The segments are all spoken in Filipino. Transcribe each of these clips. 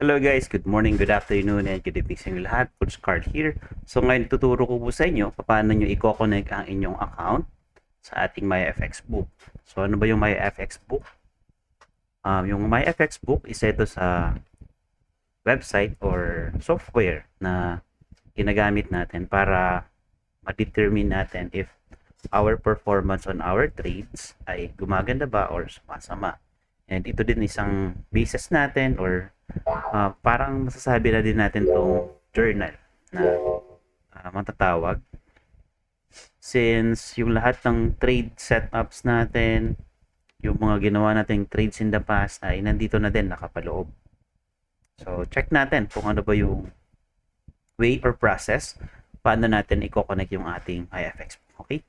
Hello guys, good morning, good afternoon, and good evening sa inyo lahat. Coach Card here. So ngayon tuturo ko po sa inyo paano nyo i-connect ang inyong account sa ating MyFX Book. So ano ba yung MyFX Book? Yung MyFX Book is ito sa website or software na ginagamit natin para ma-determine natin if our performance on our trades ay gumaganda ba or sumasama. And ito din isang basis natin or parang masasabi na din natin tong journal na matatawag since yung lahat ng trade setups natin, yung mga ginawa nating trades in the past ay nandito na din nakapaloob. So check natin kung ano ba yung way or process paano natin i-connect yung ating IFX. Okay?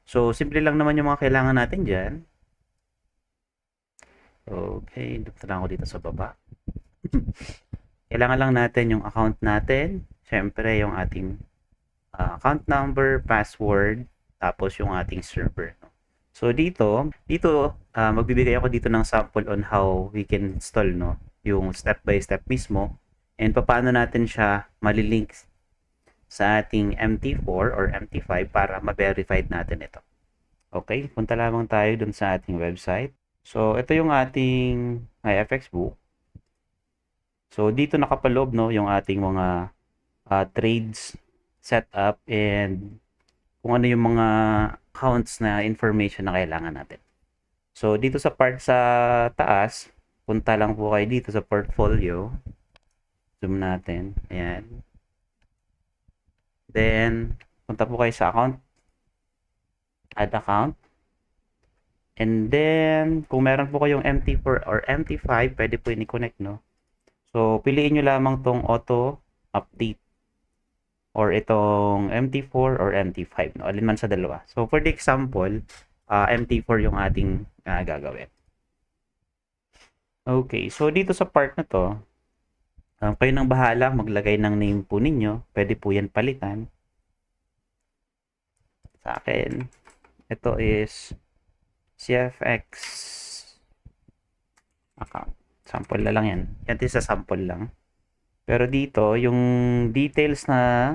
So simple lang naman yung mga kailangan natin dyan. Okay, dito lang ako dito sa baba. Kailangan lang natin yung account natin, syempre yung ating account number, password, tapos yung ating server. No? So dito magbibigay ako dito ng sample on how we can install no, yung step by step mismo and paano natin siya malilink sa ating MT4 or MT5 para ma-verified natin ito. Okay, punta lamang tayo dun sa ating website. So ito yung ating IFX book. So dito nakapaloob no yung ating mga trades setup and kung ano yung mga accounts na information na kailangan natin. So dito sa part sa taas, punta lang po kayo dito sa portfolio. Zoom natin. Ayan. Then punta po kayo sa account. Add account. And then kung meron po kayong MT4 or MT5, pwede po i-connect no. So, piliin nyo lamang tong auto update or itong MT4 or MT5. No? Alin man sa dalawa. So, for the example, MT4 yung ating gagawin. Okay. So, dito sa part na to, kayo nang bahala maglagay ng name po ninyo. Pwede po yan palitan. Sa akin, ito is CFX account. Sample na lang yan. Yan din sa sample lang. Pero dito, yung details na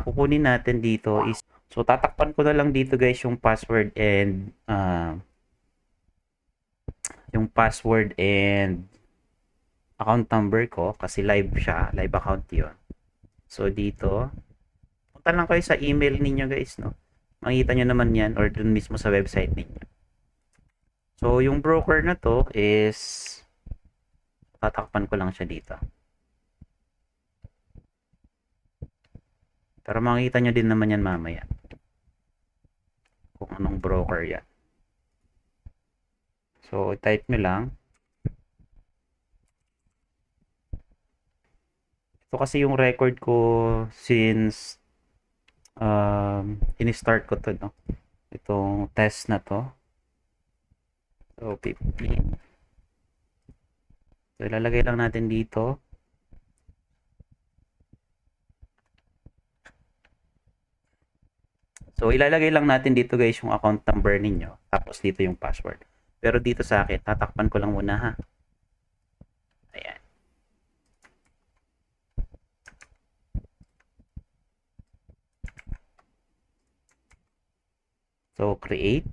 kukunin natin dito is, so tatakpan ko na lang dito guys yung password and account number ko kasi live siya, live account yun. So dito, punta lang kayo sa email ninyo guys, no? Makikita nyo naman yan or dun mismo sa website ninyo. So yung broker na to is, tatakpan ko lang siya dito. Pero makikita nyo din naman yan mamaya. Kung anong broker yan. So, type nyo lang. Ito kasi yung record ko since in-start ko to, no? Itong test na to. So, 15. So, ilalagay lang natin dito. So, ilalagay lang natin dito guys yung account number ninyo. Tapos dito yung password. Pero dito sa akin, tatakpan ko lang muna ha. Ayan. So, create.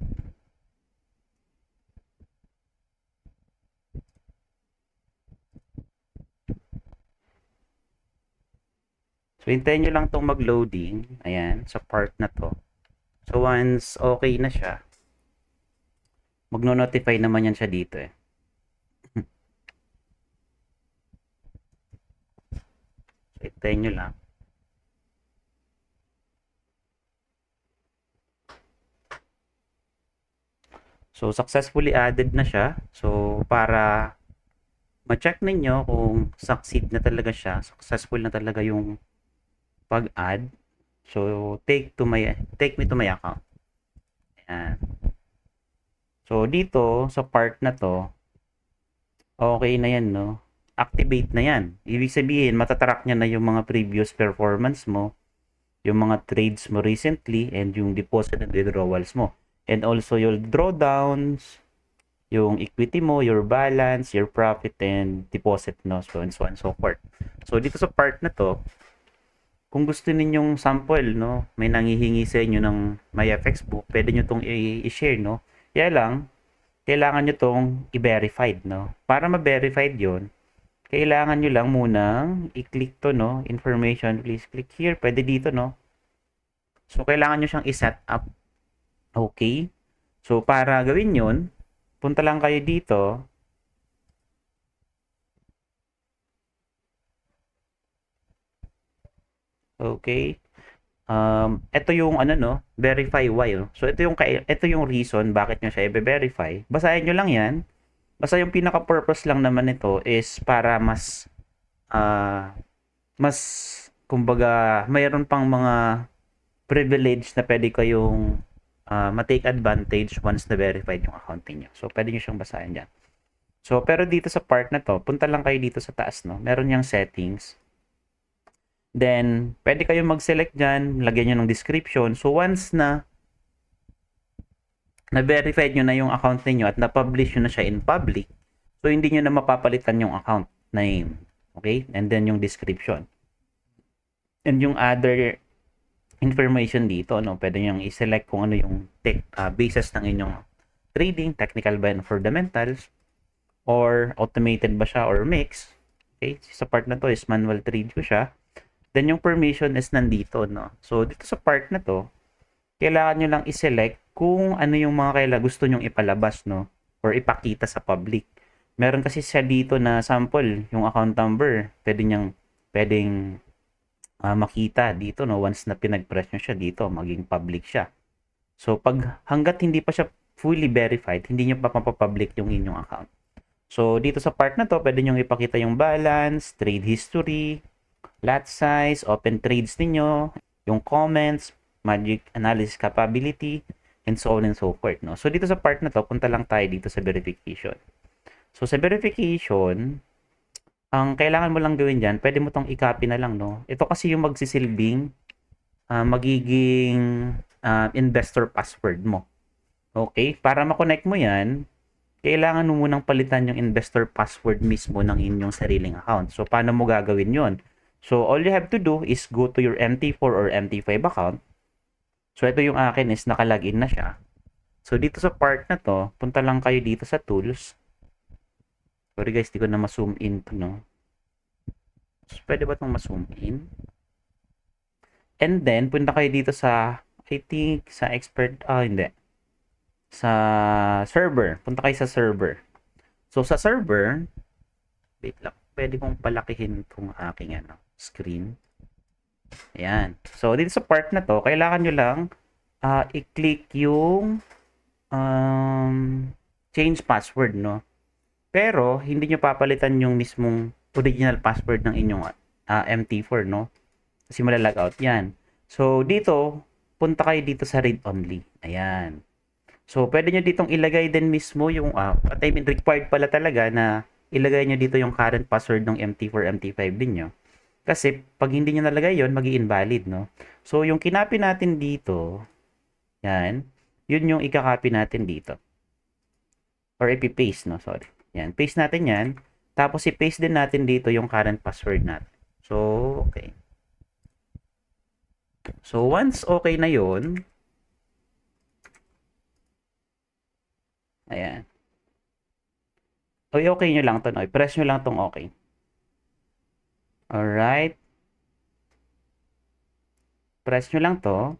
So, hintayin nyo lang itong mag-loading. Ayan, sa part na to. So, once okay na siya, magno-notify naman yan siya dito eh. So, hintayin nyo lang. So, successfully added na siya. So, para ma-check ninyo kung succeed na talaga siya, successful na talaga yung pag-add. So, take me to my account. Ayan. So, dito, sa part na to, okay na yan, no? Activate na yan. Ibig sabihin, matatrack niya na yung mga previous performance mo, yung mga trades mo recently, and yung deposit and withdrawals mo. And also, your drawdowns, yung equity mo, your balance, your profit, and deposit, no? So, and so on and so forth. So, dito sa part na to, kung gusto ninyong sample, no, may nanghihingi sa inyo ng MyFX book, pwede nyo tong i-share, no? Kaya lang, kailangan nyo tong i-verified, no? Para ma-verified yon, kailangan nyo lang munang i-click to, no? Information, please click here. Pwede dito, no? So, kailangan nyo siyang i-set up. Okay? So, para gawin yon, punta lang kayo dito. Okay? Ito yung ano, no? Verify why, no? So, ito yung reason bakit nyo siya i-verify. Basahin nyo lang yan. Basta yung pinaka-purpose lang naman nito is para ah, mas, kumbaga, mayroon pang mga privilege na pwede kayong ma-take advantage once na-verified yung account niyo. So, pwede nyo siyang basahin dyan. So, pero dito sa part na to, punta lang kayo dito sa taas, no? Meron yung settings. Then, pwede kayong mag-select dyan, lagyan nyo ng description. So, once na na-verified nyo na yung account niyo at na-publish nyo na siya in public, so hindi nyo na mapapalitan yung account name. Okay? And then yung description. And yung other information dito, no, pwede nyo i-select kung ano yung basis ng inyong trading, technical ba and fundamentals, or automated ba siya or mix. Okay? Sa part na to is manual trade ko siya. Then yung permission is nandito, no. So dito sa part na to, kailangan nyo lang i-select kung ano yung mga gusto nyong ipalabas, no, or ipakita sa public. Meron kasi siya dito na sample, yung account number, pwedeng makita dito, no, once na pinag-press nyo siya dito, maging public siya. So, hanggat hindi pa siya fully verified, hindi nyo pa mapapublic yung inyong account. So, dito sa part na to, pwede nyo ipakita yung balance, trade history, lot size, open trades ninyo, yung comments, magic analysis capability, and so on and so forth, no? So, dito sa part na to, punta lang tayo dito sa verification. So, sa verification, ang kailangan mo lang gawin dyan, pwede mo tong i-copy na lang, no? Ito kasi yung magsisilbing magiging investor password mo. Okay? Para ma-connect mo yan, kailangan mo munang palitan yung investor password mismo ng inyong sariling account. So, paano mo gagawin yon? So, all you have to do is go to your MT4 or MT5 account. So, ito yung akin is nakalagin na siya. So, dito sa part na to, punta lang kayo dito sa tools. Sorry guys, di ko na ma-zoom in to, no? So, pwede ba itong ma-zoom in? And then, punta kayo dito sa, I think, sa expert, hindi. Sa server. Punta kayo sa server. So, sa server, wait lang, pwede kong palakihin itong aking screen. Ayan. So, dito sa part na to, kailangan nyo lang i-click yung change password, no? Pero, hindi nyo papalitan yung mismong original password ng inyong MT4, no? Kasi malalog out yan. So, dito, punta kayo dito sa read only. Ayan. So, pwede nyo ditong ilagay din mismo yung, I mean, required pala talaga na ilagay nyo dito yung current password ng MT4, MT5 din nyo. Kasi, pag hindi nyo nalagay yon, magi-invalid, no? So, yung kinopy natin dito, yan, yun yung ikakopy natin dito. Or ipi-paste, no? Sorry. Yan, paste natin yan. Tapos, i-paste din natin dito yung current password natin. So, okay. So, once okay na yun, ayan. Okay nyo lang to, no? I-press nyo lang tong okay. Alright. Press nyo lang to.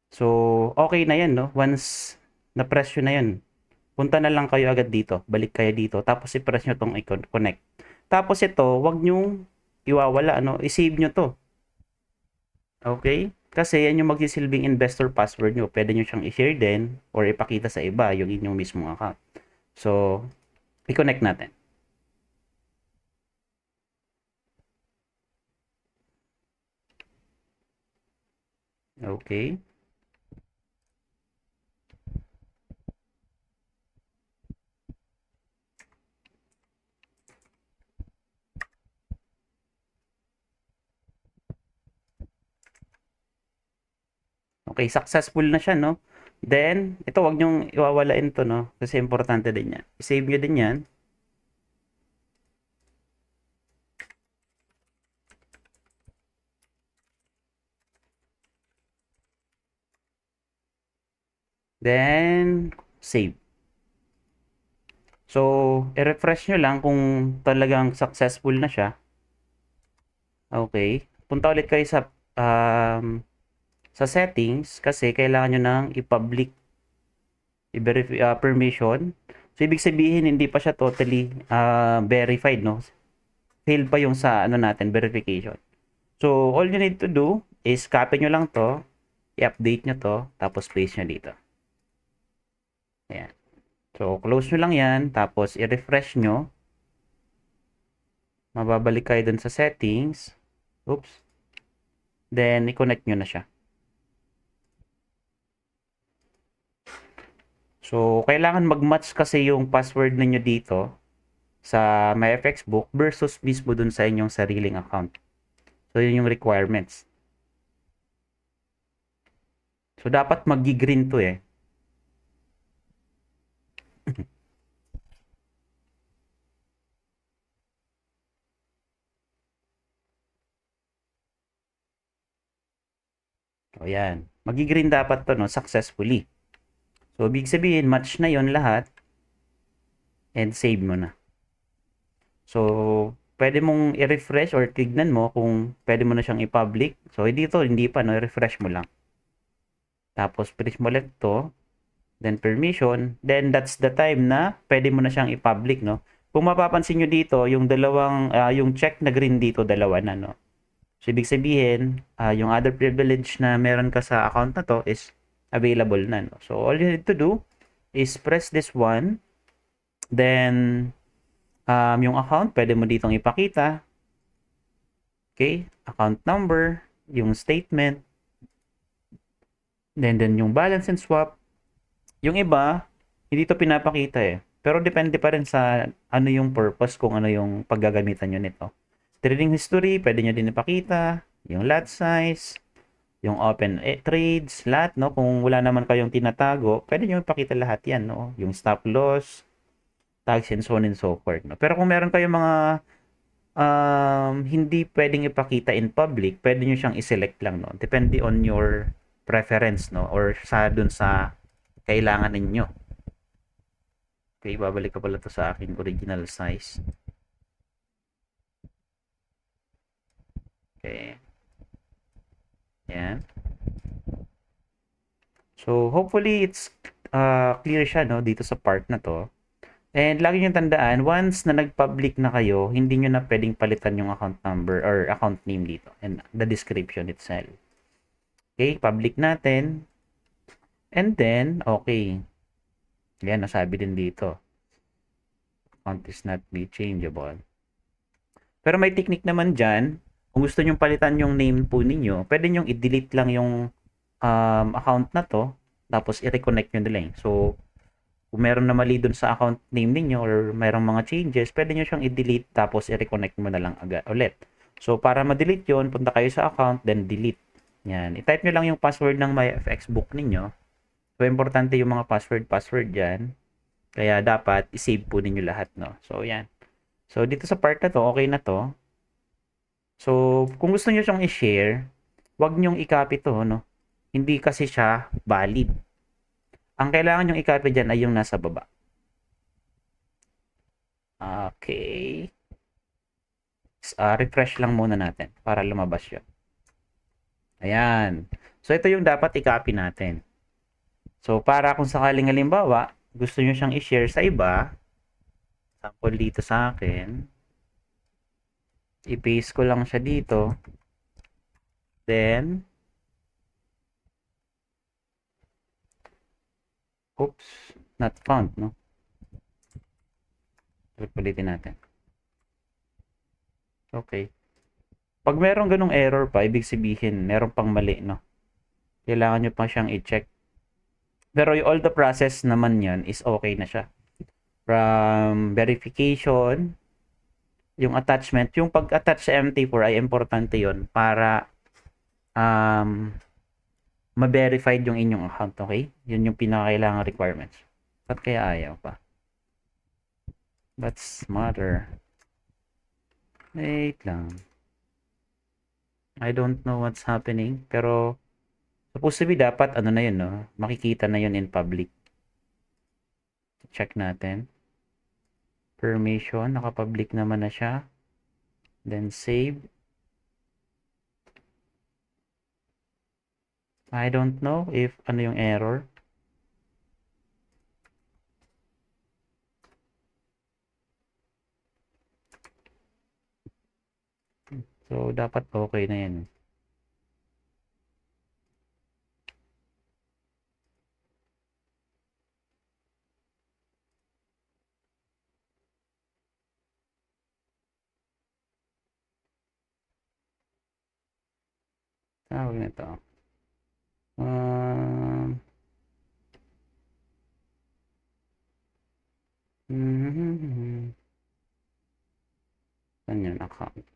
So, okay na yan, no? Once na-press nyo na yan, punta na lang kayo agad dito. Balik kayo dito. Tapos, i-press nyo tong i-connect. Tapos, ito, wag nyo iwawala, ano? I-save nyo to. Okay? Kasi yan yung magsisilbing investor password nyo. Pwede nyo siyang i-share din or ipakita sa iba yung inyong mismong account. So, i-connect natin. Okay. Okay, successful na siya, no? Then, ito wag nyong iwawalain to, no? Kasi importante din yan. I-save nyo din yan. Then, save. So, i-refresh nyo lang kung talagang successful na siya. Okay. Punta ulit kayo sa settings kasi kailangan nyo nang i-public permission. So, ibig sabihin, hindi pa siya totally verified, no? Failed pa yung sa ano natin, verification. So, all you need to do is copy nyo lang to, i-update nyo to, tapos paste nyo dito. Ayan. So, close nyo lang yan, tapos i-refresh nyo. Mababalik kayo dun sa settings. Oops. Then, i-connect nyo na siya. So, kailangan mag-match kasi yung password ninyo dito sa MyFX Book versus mismo dun sa inyong sariling account. So, yun yung requirements. So, dapat mag-green to eh. O yan. Mag-green dapat to, no? Successfully. So, ibig sabihin, match na yon lahat. And save mo na. So, pwede mong i-refresh or tignan mo kung pwede mo na siyang i-public. So, dito, hindi pa, no? I-refresh mo lang. Tapos, press mo ulit to. Then, permission. Then, that's the time na pwede mo na siyang i-public, no? Kung mapapansin nyo dito, yung yung check na green dito, dalawa na, no? So, ibig sabihin, yung other privilege na meron ka sa account na to is available na, no? So, all you need to do is press this one. Then, yung account, pwede mo ditong ipakita. Okay? Account number, yung statement, then yung balance and swap. Yung iba, hindi to pinapakita eh. Pero depende pa rin sa ano yung purpose kung ano yung paggagamitan nyo nito. Trading history, pwede nyo din ipakita. Yung lot size, yung open trades, lahat, no? Kung wala naman kayong tinatago, pwede nyo ipakita lahat yan, no? Yung stop loss, tags, and so on and so forth, no? Pero kung meron kayong mga hindi pwedeng ipakita in public, pwede nyo siyang i-select lang, no? Depende on your preference, no? Or dun sa kailangan ninyo. Okay, babalik ko pala to sa aking original size. Okay. Yan. So, hopefully, it's clear siya, no? Dito sa part na to. And lagi nyo tandaan, once na nag-public na kayo, hindi nyo na pwedeng palitan yung account number or account name dito and the description itself. Okay, public natin. And then, okay. Yan, nasabi din dito. Account is not be changeable. Pero may technique naman dyan. Kung gusto nyong palitan yung name po ninyo, pwede nyong i-delete lang yung account na to. Tapos, i-reconnect nyo nila. So, kung meron na mali dun sa account name ninyo or mayroong mga changes, pwede nyo siyang i-delete tapos i-reconnect mo na lang agad ulit. So, para ma-delete yun, punta kayo sa account, then delete. Yan. I-type nyo lang yung password ng MyFX book ninyo. So, importante yung mga password dyan. Kaya, dapat i-save po ninyo lahat, no? So, yan. So, dito sa part na to, okay na to. So, kung gusto nyo siyang i-share, wag nyong i-copy to, no? Hindi kasi siya valid. Ang kailangan nyong i-copy dyan ay yung nasa baba. Okay. Refresh lang muna natin para lumabas yun. Ayan. So, ito yung dapat i-copy natin. So, para kung sakaling halimbawa, gusto nyo siyang i-share sa iba, sample dito sa akin, i-paste ko lang siya dito, then, oops, not found, no? Ulitin natin. Okay. Pag merong ganong error pa, ibig sabihin, meron pang mali, no? Kailangan nyo pa siyang i-check. Pero all the process naman yan is okay na siya. From verification, yung attachment, yung pag-attach sa MT4 ay importante yon para ma-verified yung inyong account, okay? Yun yung pinakailangan requirements. Ba't kaya ayaw pa? That's smarter. Wait lang. I don't know what's happening, pero supposed to be dapat ano na yun, no? Makikita na yun in public. Check natin. Permission, naka-public naman na siya. Then save. I don't know if ano yung error. So, dapat okay na yan. Tawag nito. Saan yun? Account.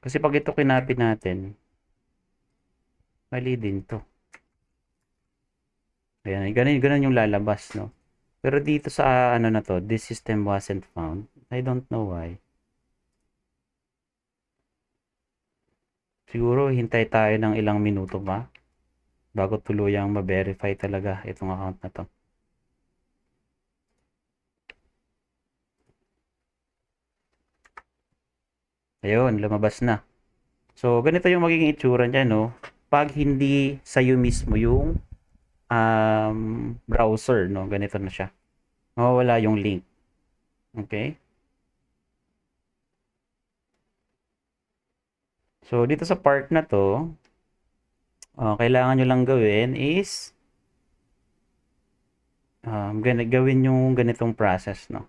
Kasi pag ito kinapit natin, mali din to. Ayan, ganun yung lalabas, no? Pero dito sa ano na to, this system wasn't found. I don't know why. Siguro hintay tayo ng ilang minuto pa bago tuluyang ma-verify talaga itong account na to. Ayun, lumabas na. So, ganito yung magiging itsura niya, no? Pag hindi sa'yo mismo yung browser, no? Ganito na siya. Mawawala yung link. Okay? So, dito sa part na to, kailangan nyo lang gawin is gawin yung ganitong process, no?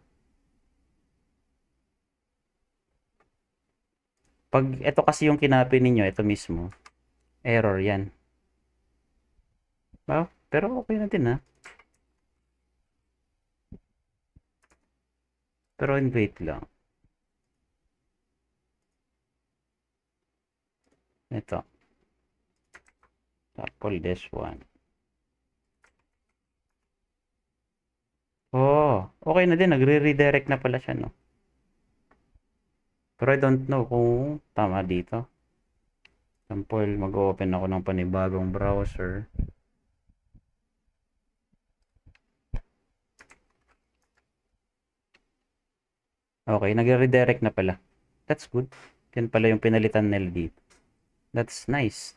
Pag ito kasi yung kinapin ninyo, ito mismo, error yan. Pero okay na din, ha? Pero wait lang. Ito. Tapos this one. Oh, okay na din. Nagre-redirect na pala siya, no? Pero I don't know kung tama dito. Example, mag-open ako ng panibagong browser. Okay, nagre-redirect na pala. That's good. Yan pala yung pinalitan nila dito. That's nice.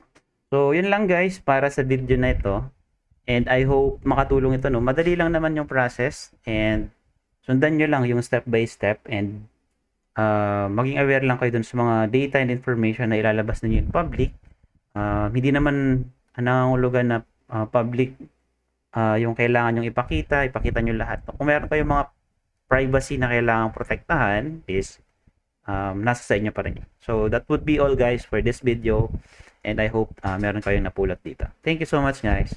So, yun lang guys para sa video na ito. And I hope makatulong ito, no? Madali lang naman yung process. And sundan nyo lang yung step by step. And maging aware lang kayo dun sa mga data and information na ilalabas ninyo in public. Hindi naman nangangulugan na public yung kailangan nyong ipakita nyo lahat. Kung meron kayong mga privacy na kailangang protektahan is nasa sa inyo pa rin. So that would be all guys for this video and I hope meron kayong napulot dito. Thank you so much guys.